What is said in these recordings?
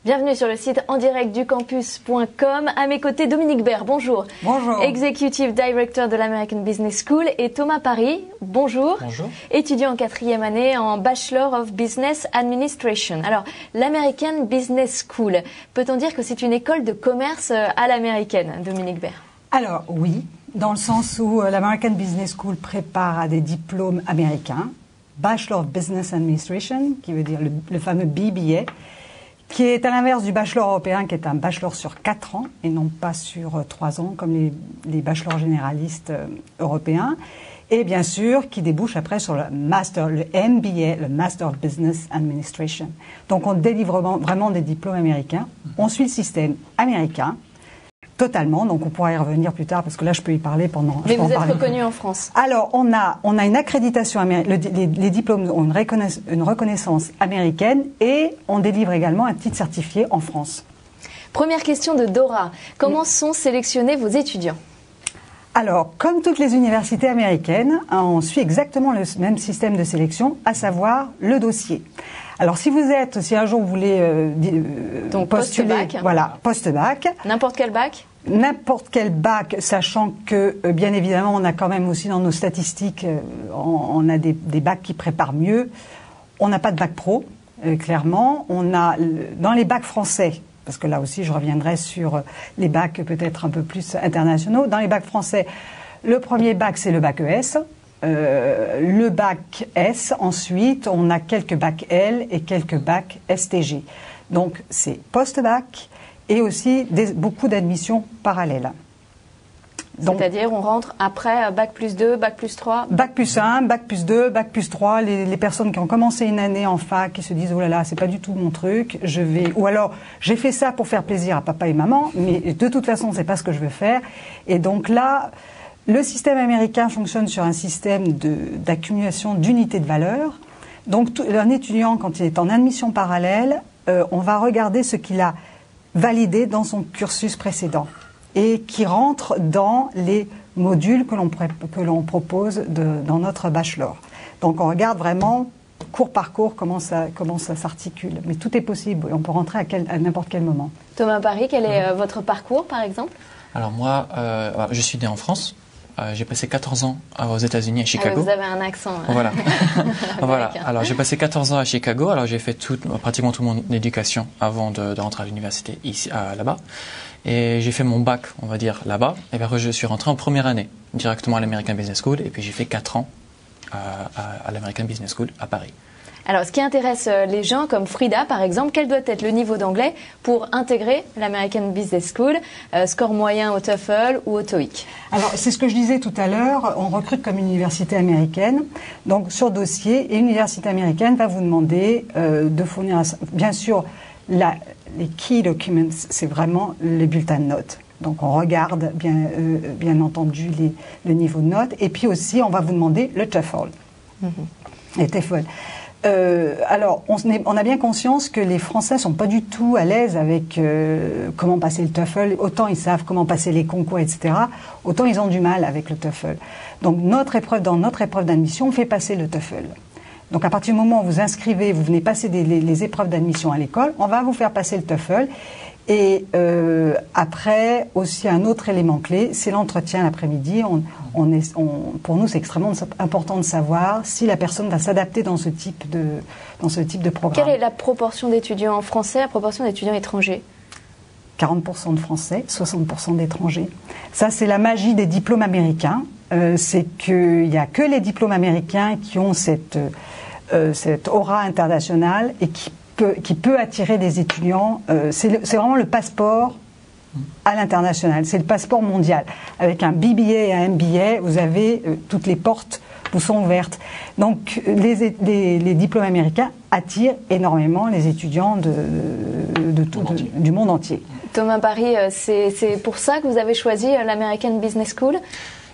Bienvenue sur le site en direct du campus.com. À mes côtés, Dominique Baird, bonjour. Bonjour. Executive Director de l'American Business School. Et Thomas Parry, bonjour. Bonjour. Étudiant en 4e année en Bachelor of Business Administration. Alors, l'American Business School, peut-on dire que c'est une école de commerce à l'américaine, Dominique Baird? Alors oui, dans le sens où l'American Business School prépare à des diplômes américains, Bachelor of Business Administration, qui veut dire le fameux BBA, qui est à l'inverse du bachelor européen, qui est un bachelor sur 4 ans et non pas sur 3 ans, comme les bachelors généralistes européens. Et bien sûr, qui débouche après sur le master, le MBA, le Master of Business Administration. Donc on délivre vraiment des diplômes américains. On suit le système américain, totalement, donc on pourra y revenir plus tard, parce que là je peux y parler pendant... Mais vous êtes reconnu en France? Alors, on a une accréditation américaine, les diplômes ont une reconnaissance américaine, et on délivre également un titre certifié en France. Première question de Dora. Comment sont sélectionnés vos étudiants? Alors, comme toutes les universités américaines, on suit exactement le même système de sélection, à savoir le dossier. Alors, si un jour vous voulez donc postuler, post-bac. Voilà, post-bac. N'importe quel bac? N'importe quel bac, sachant que, bien évidemment, on a quand même aussi dans nos statistiques, on a des bacs qui préparent mieux. On n'a pas de bac pro, clairement. On a, dans les bacs français, parce que là aussi je reviendrai sur les bacs peut-être un peu plus internationaux, dans les bacs français, le premier bac c'est le bac ES. Le bac S, ensuite, on a quelques bacs L et quelques bacs STG. Donc, c'est post-bac et aussi beaucoup d'admissions parallèles. C'est-à-dire, on rentre après bac plus 2, bac plus 3? Bac plus 1, bac plus 2, bac plus 3. Les personnes qui ont commencé une année en fac, qui se disent « Oh là là, c'est pas du tout mon truc, ou alors, j'ai fait ça pour faire plaisir à papa et maman, mais de toute façon, c'est pas ce que je veux faire. » Et donc là, le système américain fonctionne sur un système d'accumulation d'unités de valeur. Donc, un étudiant, quand il est en admission parallèle, on va regarder ce qu'il a validé dans son cursus précédent et qui rentre dans les modules que l'on propose dans notre bachelor. Donc, on regarde vraiment cours par cours comment ça s'articule. Mais tout est possible et on peut rentrer à n'importe quel moment. Thomas Parry, quel est votre parcours, par exemple? Alors moi, je suis né en France. J'ai passé 14 ans aux États-Unis, à Chicago. Vous avez un accent. Voilà. Voilà. Alors j'ai passé 14 ans à Chicago. Alors j'ai fait pratiquement toute mon éducation avant de rentrer à l'université ici, là-bas. Et j'ai fait mon bac, on va dire, là-bas. Et puis après, je suis rentré en première année directement à l'American Business School. Et puis j'ai fait 4 ans à l'American Business School à Paris. Alors, ce qui intéresse les gens comme Frida, par exemple, quel doit être le niveau d'anglais pour intégrer l'American Business School, score moyen au TOEFL ou au TOEIC? Alors, c'est ce que je disais tout à l'heure, on recrute comme université américaine, donc sur dossier, et une université américaine va vous demander de fournir, bien sûr, les key documents, c'est vraiment les bulletins de notes. Donc, on regarde, bien entendu, le niveau de notes, et puis aussi, on va vous demander le TOEFL. Les TOEFL. Alors, on a bien conscience que les Français sont pas du tout à l'aise avec comment passer le TOEFL. Autant ils savent comment passer les concours, etc. Autant ils ont du mal avec le TOEFL. Donc, dans notre épreuve d'admission, on fait passer le TOEFL. Donc, à partir du moment où vous inscrivez, vous venez passer les épreuves d'admission à l'école, on va vous faire passer le TOEFL. Et après, aussi un autre élément clé, c'est l'entretien l'après-midi. Pour nous, c'est extrêmement important de savoir si la personne va s'adapter dans ce type de programme. Quelle est la proportion d'étudiants français, la proportion d'étudiants étrangers? 40% de Français, 60% d'étrangers. Ça, c'est la magie des diplômes américains. C'est qu'il n'y a que les diplômes américains qui ont cette aura internationale et qui peut attirer des étudiants. C'est vraiment le passeport à l'international. C'est le passeport mondial. Avec un BBA et un MBA, vous avez toutes les portes vous sont ouvertes. Donc, les diplômes américains attirent énormément les étudiants du monde entier. Thomas Parry, c'est pour ça que vous avez choisi l'American Business School?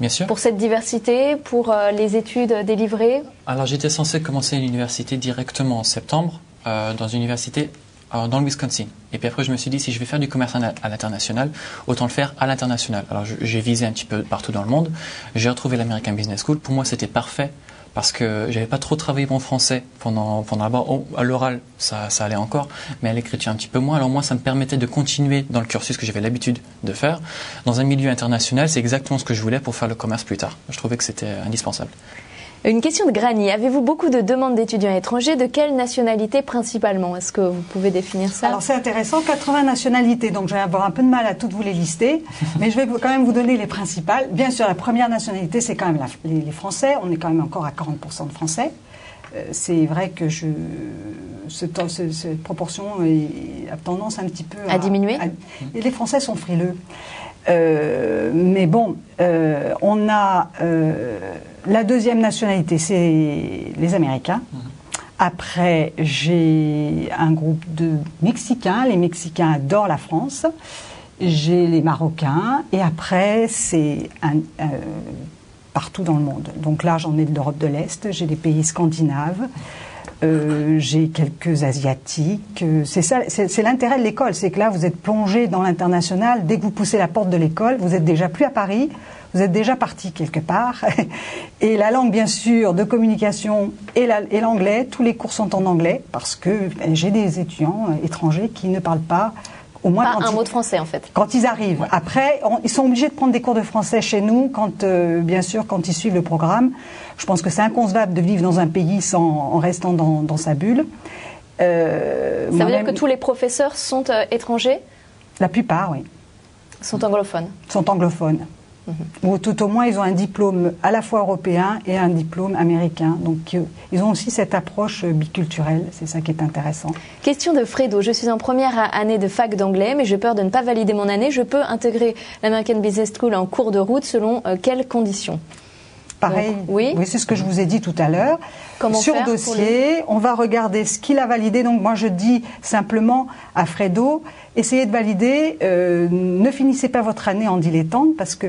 Bien sûr. Pour cette diversité, pour les études délivrées? Alors, j'étais censé commencer l'université directement en septembre, dans une université dans le Wisconsin. Et puis après, je me suis dit, si je vais faire du commerce à l'international, autant le faire à l'international. Alors, j'ai visé un petit peu partout dans le monde. J'ai retrouvé l'American Business School. Pour moi, c'était parfait parce que j'avais pas trop travaillé mon français pendant là-bas. À l'oral, ça allait encore, mais à l'écriture un petit peu moins. Alors moi, ça me permettait de continuer dans le cursus que j'avais l'habitude de faire. Dans un milieu international, c'est exactement ce que je voulais pour faire le commerce plus tard. Je trouvais que c'était indispensable. Une question de Granny. Avez-vous beaucoup de demandes d'étudiants étrangers? De quelle nationalité principalement? Est-ce que vous pouvez définir ça? Alors c'est intéressant, 80 nationalités, donc je vais avoir un peu de mal à toutes vous les lister, mais je vais quand même vous donner les principales. Bien sûr, la première nationalité, c'est quand même les Français. On est quand même encore à 40% de Français. C'est vrai que cette proportion a tendance un petit peu à diminuer. Et les Français sont frileux. Mais bon, on a la deuxième nationalité, c'est les Américains. Après, j'ai un groupe de Mexicains. Les Mexicains adorent la France. J'ai les Marocains. Et après, c'est partout dans le monde. Donc là, j'en ai de l'Europe de l'Est. J'ai des pays scandinaves. J'ai quelques asiatiques. C'est ça, c'est l'intérêt de l'école, c'est que là vous êtes plongé dans l'international. Dès que vous poussez la porte de l'école, vous êtes déjà plus à Paris, vous êtes déjà parti quelque part. Et la langue, bien sûr, de communication et l'anglais, tous les cours sont en anglais parce que j'ai des étudiants étrangers qui ne parlent pas. Au moins pas un mot de français en fait. Quand ils arrivent. Ouais. Après, ils sont obligés de prendre des cours de français chez nous, bien sûr, quand ils suivent le programme. Je pense que c'est inconcevable de vivre dans un pays en restant dans sa bulle. Ça veut dire que tous les professeurs sont étrangers? La plupart, oui. Sont anglophones? Sont anglophones. Ou tout au moins, ils ont un diplôme à la fois européen et un diplôme américain. Donc, ils ont aussi cette approche biculturelle. C'est ça qui est intéressant. Question de Fredo. Je suis en première année de fac d'anglais, mais j'ai peur de ne pas valider mon année. Je peux intégrer l'American Business School en cours de route selon quelles conditions? Pareil, donc, oui, c'est ce que je vous ai dit tout à l'heure. Sur dossier, on va regarder ce qu'il a validé. Donc moi, je dis simplement à Fredo, essayez de valider, ne finissez pas votre année en dilettante, parce que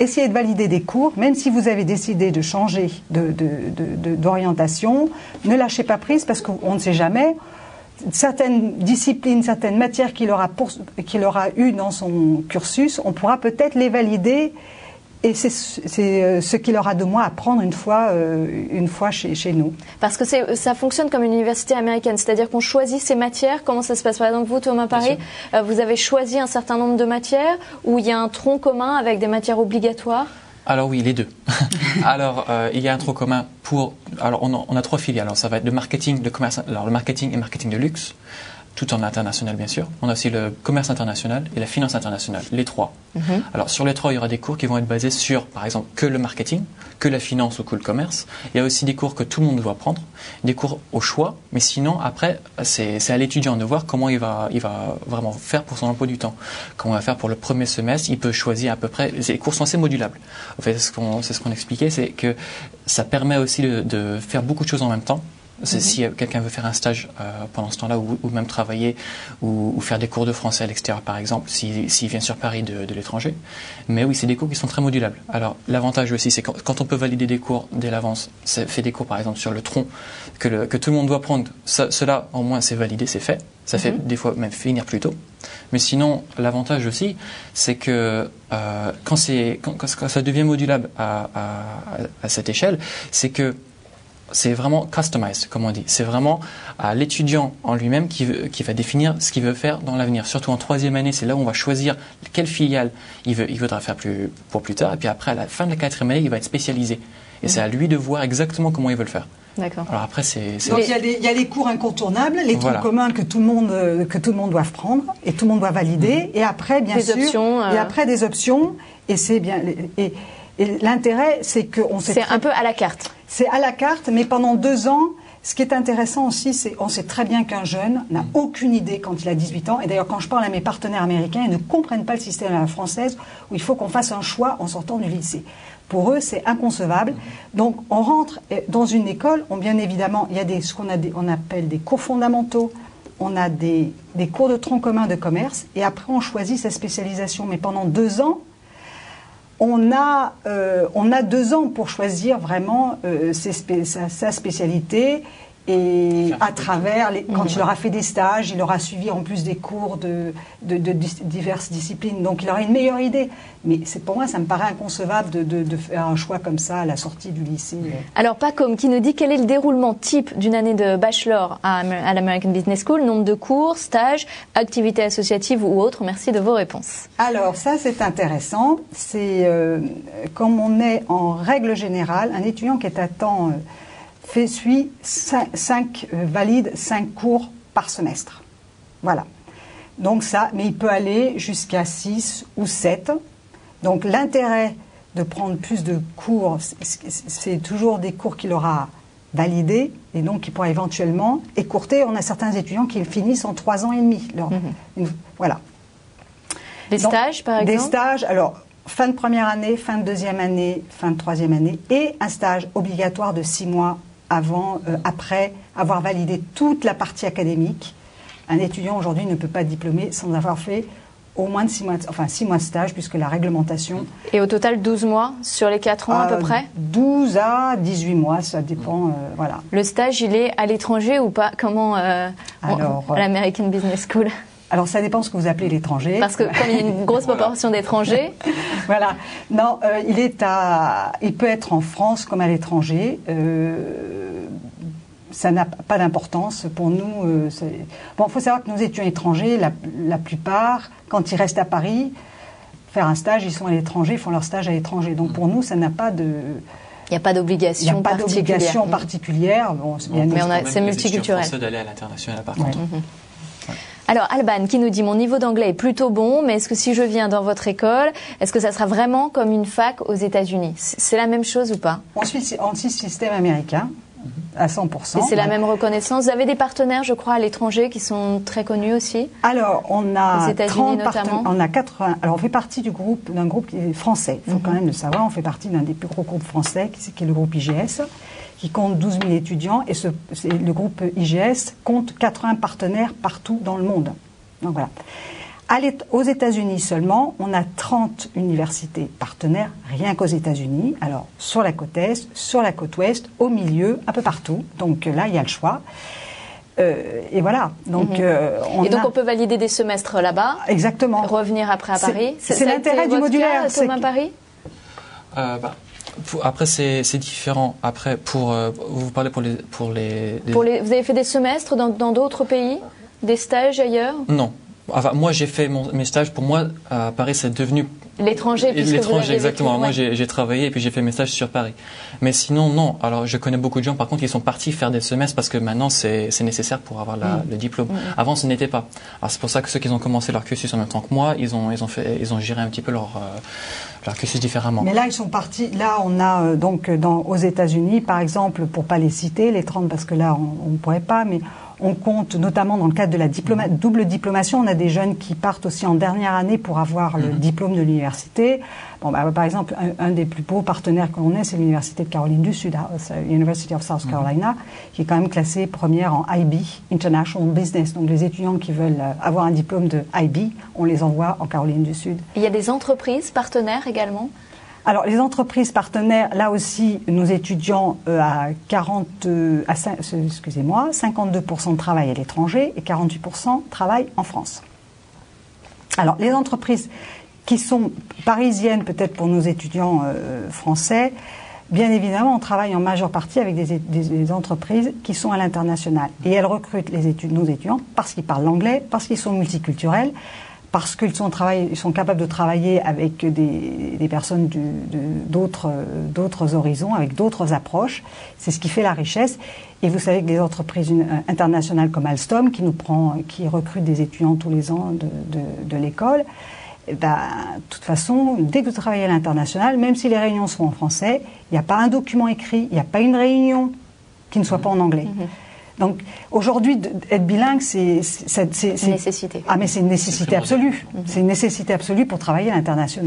essayez de valider des cours, même si vous avez décidé de changer d'orientation, ne lâchez pas prise, parce qu'on ne sait jamais. Certaines disciplines, certaines matières qu'il aura eues dans son cursus, on pourra peut-être les valider. Et c'est ce qu'il aura de moi à prendre une fois chez nous. Parce que ça fonctionne comme une université américaine, c'est-à-dire qu'on choisit ses matières. Comment ça se passe? Par exemple, vous, Thomas Paré, vous avez choisi un certain nombre de matières où il y a un tronc commun avec des matières obligatoires? Alors oui, les deux. Alors, il y a un tronc commun Alors, on a 3 filières. Alors, ça va être le marketing, le commerce. Alors, le marketing et marketing de luxe. Tout en international, bien sûr. On a aussi le commerce international et la finance internationale, les 3. Alors, sur les 3, il y aura des cours qui vont être basés sur, par exemple, que le marketing, que la finance ou que le commerce. Il y a aussi des cours que tout le monde doit prendre, des cours au choix, mais sinon, après, c'est à l'étudiant de voir comment il va vraiment faire pour son emploi du temps. Comment il va faire pour le premier semestre, il peut choisir à peu près. Les cours sont assez modulables. En fait, c'est ce qu'on expliquait, c'est que ça permet aussi de faire beaucoup de choses en même temps. Si quelqu'un veut faire un stage pendant ce temps-là, ou même travailler, ou faire des cours de français à l'extérieur, par exemple, s'il vient sur Paris de l'étranger. Mais oui, c'est des cours qui sont très modulables. Alors, l'avantage aussi, c'est quand on peut valider des cours dès l'avance, fait des cours, par exemple, sur le tronc, que tout le monde doit prendre, cela, au moins, c'est validé, c'est fait. Ça fait des fois même finir plus tôt. Mais sinon, l'avantage aussi, c'est que quand ça devient modulable à cette échelle, c'est que c'est vraiment customized, comme on dit. C'est vraiment à l'étudiant en lui-même qui va définir ce qu'il veut faire dans l'avenir. Surtout en 3e année, c'est là où on va choisir quelle filiale il voudra faire pour plus tard. Et puis après, à la fin de la 4e année, il va être spécialisé. Et c'est à lui de voir exactement comment il veut le faire. D'accord. Alors après, donc il y a les cours incontournables, les troncs communs que tout le monde doit prendre et tout le monde doit valider. Et après, bien sûr, et après des options. Et c'est bien. Et l'intérêt, c'est qu'on sait. C'est un peu à la carte. C'est à la carte, mais pendant 2 ans, ce qui est intéressant aussi, c'est qu'on sait très bien qu'un jeune n'a aucune idée quand il a 18 ans. Et d'ailleurs, quand je parle à mes partenaires américains, ils ne comprennent pas le système à la française où il faut qu'on fasse un choix en sortant du lycée. Pour eux, c'est inconcevable. Donc, on rentre dans une école, bien évidemment, il y a ce qu'on appelle des cours fondamentaux, on a des cours de tronc commun de commerce, et après, on choisit sa spécialisation. Mais pendant 2 ans, on a 2 ans pour choisir vraiment sa spécialité et à travers, quand il aura fait des stages, il aura suivi en plus des cours de diverses disciplines. Donc il aura une meilleure idée. Mais pour moi, ça me paraît inconcevable de faire un choix comme ça à la sortie du lycée. Alors Pacom qui nous dit quel est le déroulement type d'une année de bachelor à l'American Business School, nombre de cours, stages, activités associatives ou autres. Merci de vos réponses. Alors ça c'est intéressant. C'est comme on est en règle générale, un étudiant qui est à temps suit 5 cours par semestre. Voilà. Donc ça, mais il peut aller jusqu'à 6 ou 7. Donc l'intérêt de prendre plus de cours, c'est toujours des cours qu'il aura validés et donc qui pourra éventuellement écourter. On a certains étudiants qui finissent en 3 ans et demi. Voilà. Des stages, par exemple? Des stages, alors fin de première année, fin de deuxième année, fin de troisième année et un stage obligatoire de 6 mois après avoir validé toute la partie académique. Un étudiant aujourd'hui ne peut pas diplômer sans avoir fait au moins de 6 mois de stage, puisque la réglementation... Et au total 12 mois sur les 4 ans à peu près? 12 à 18 mois, ça dépend, voilà. Le stage, il est à l'étranger ou pas? Comment à l'American Business School? Alors ça dépend ce que vous appelez l'étranger. Parce que comme il y a une grosse proportion d'étrangers... Voilà. Non, il peut être en France comme à l'étranger. Ça n'a pas d'importance pour nous. Il faut savoir que nos étudiants étrangers, la plupart, quand ils restent à Paris, faire un stage, ils sont à l'étranger, ils font leur stage à l'étranger. Donc pour nous, ça n'a pas de... Il n'y a pas d'obligation particulière. Bon, mais c'est multiculturel. C'est d'aller à l'international par contre. Alors Alban qui nous dit mon niveau d'anglais est plutôt bon, mais est-ce que si je viens dans votre école, est-ce que ça sera vraiment comme une fac aux États-Unis? C'est la même chose ou pas? On suit le système américain à 100%. Et c'est la même reconnaissance. Vous avez des partenaires, je crois, à l'étranger qui sont très connus aussi? Alors, on a 30 notamment. On a 80. Alors, on fait partie d'un groupe qui est français. Il faut quand même le savoir. On fait partie d'un des plus gros groupes français, qui est le groupe IGS, qui compte 12 000 étudiants. Et le groupe IGS compte 80 partenaires partout dans le monde. Donc voilà. Aux États-Unis seulement, on a 30 universités partenaires, rien qu'aux États-Unis. Alors, sur la côte Est, sur la côte Ouest, au milieu, un peu partout. Donc là, il y a le choix. Et voilà. Donc, on peut valider des semestres là-bas. Exactement. Revenir après à Paris. C'est l'intérêt du modulaire. Thomas Paris. Après, c'est différent. Après, vous parlez pour les... Vous avez fait des semestres dans d'autres pays? Des stages ailleurs? Non. Enfin, moi, j'ai fait mes stages. Pour moi, à Paris, c'est devenu... L'étranger, puisque l'étranger, exactement. Vécu, moi, j'ai travaillé et puis j'ai fait mes stages sur Paris. Mais sinon, non. Alors, je connais beaucoup de gens, par contre, qui sont partis faire des semestres parce que maintenant, c'est nécessaire pour avoir le diplôme. Avant, ce n'était pas. Alors, c'est pour ça que ceux qui ont commencé leur cursus en même temps que moi, ils ont géré un petit peu leur cursus différemment. Mais là, ils sont partis. Là, on a aux États-Unis, par exemple, pour pas les citer, les 30, parce que là, on ne pourrait pas, mais on compte notamment dans le cadre de la double diplomation, on a des jeunes qui partent aussi en dernière année pour avoir le diplôme de l'université. Bon, par exemple, un des plus beaux partenaires que l'on ait, c'est l'Université de Caroline du Sud, University of South Carolina, qui est quand même classée première en IB, International Business. Donc les étudiants qui veulent avoir un diplôme de IB, on les envoie en Caroline du Sud. Il y a des entreprises partenaires également? Alors, les entreprises partenaires, là aussi, nos étudiants à 52% travaillent à l'étranger et 48% travaillent en France. Alors, les entreprises qui sont parisiennes, peut-être pour nos étudiants français, bien évidemment, on travaille en majeure partie avec des entreprises qui sont à l'international. Et elles recrutent nos étudiants parce qu'ils parlent l'anglais, parce qu'ils sont multiculturels, parce qu'ils sont capables de travailler avec des personnes d'autres horizons, avec d'autres approches. C'est ce qui fait la richesse. Et vous savez que les entreprises internationales comme Alstom, qui recrutent des étudiants tous les ans de l'école, de toute façon, dès que vous travaillez à l'international, même si les réunions sont en français, il n'y a pas un document écrit, il n'y a pas une réunion qui ne soit pas en anglais. Donc aujourd'hui, être bilingue, c'est une nécessité. Ah, mais c'est une nécessité absolue. C'est une nécessité absolue pour travailler à l'international.